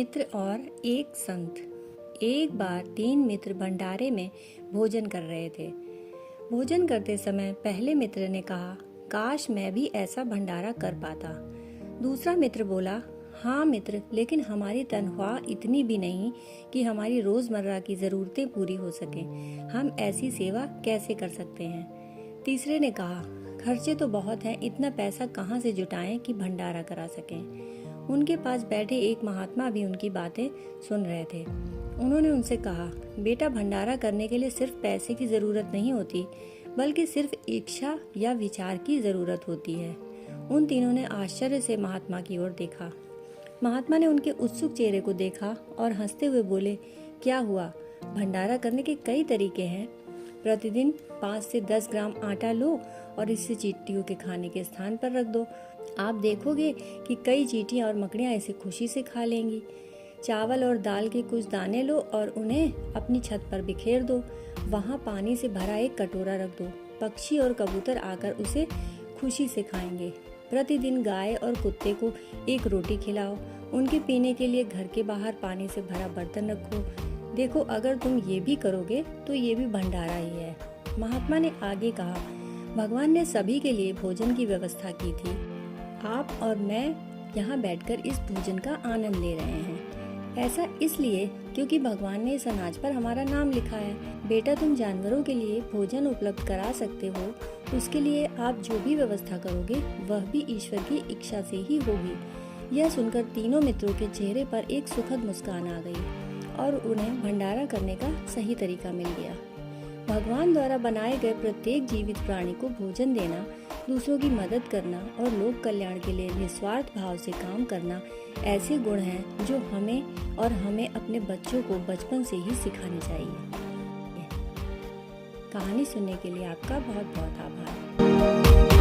मित्र और एक संत। एक बार 3 मित्र भंडारे में भोजन कर रहे थे। भोजन करते समय पहले मित्र ने कहा, काश मैं भी ऐसा भंडारा कर पाता। दूसरा मित्र बोला, हाँ मित्र, लेकिन हमारी तनख्वाह इतनी भी नहीं कि हमारी रोजमर्रा की जरूरतें पूरी हो सकें। हम ऐसी सेवा कैसे कर सकते हैं। तीसरे ने कहा, खर्चे तो बहुत हैं, इतना पैसा कहाँ से जुटाएं कि भंडारा करा सकें। उनके पास बैठे एक महात्मा भी उनकी बातें सुन रहे थे। उन्होंने उनसे कहा, बेटा, भंडारा करने के लिए सिर्फ पैसे की जरूरत नहीं होती, बल्कि सिर्फ इच्छा या विचार की जरूरत होती है। उन तीनों ने आश्चर्य से महात्मा की ओर देखा। महात्मा ने उनके उत्सुक चेहरे को देखा और हंसते हुए बोले, क्या हुआ? भंडारा करने के कई तरीके हैं। प्रतिदिन 5 से 10 ग्राम आटा लो और इसे चींटियों के खाने के स्थान पर रख दो। आप देखोगे कि कई चींटियां और मकड़ियां इसे खुशी से खा लेंगी। चावल और दाल के कुछ दाने लो और उन्हें अपनी छत पर बिखेर दो। वहां पानी से भरा एक कटोरा रख दो। पक्षी और कबूतर आकर उसे खुशी से खाएंगे। प्रतिदिन गाय और कुत्ते को एक रोटी खिलाओ। उनके पीने के लिए घर के बाहर पानी से भरा बर्तन रखो। देखो, अगर तुम ये भी करोगे तो ये भी भंडारा ही है। महात्मा ने आगे कहा, भगवान ने सभी के लिए भोजन की व्यवस्था की थी। आप और मैं यहाँ बैठकर इस भोजन का आनंद ले रहे हैं। ऐसा इसलिए क्योंकि भगवान ने इस अनाज पर हमारा नाम लिखा है। बेटा, तुम जानवरों के लिए भोजन उपलब्ध करा सकते हो, उसके लिए आप जो भी व्यवस्था करोगे वह भी ईश्वर की इच्छा से ही होगी। यह सुनकर तीनों मित्रों के चेहरे पर एक सुखद मुस्कान आ गई और उन्हें भंडारा करने का सही तरीका मिल गया। भगवान द्वारा बनाए गए प्रत्येक जीवित प्राणी को भोजन देना, दूसरों की मदद करना और लोक कल्याण के लिए निस्वार्थ भाव से काम करना ऐसे गुण हैं जो हमें अपने बच्चों को बचपन से ही सिखाने चाहिए। कहानी सुनने के लिए आपका बहुत बहुत आभार।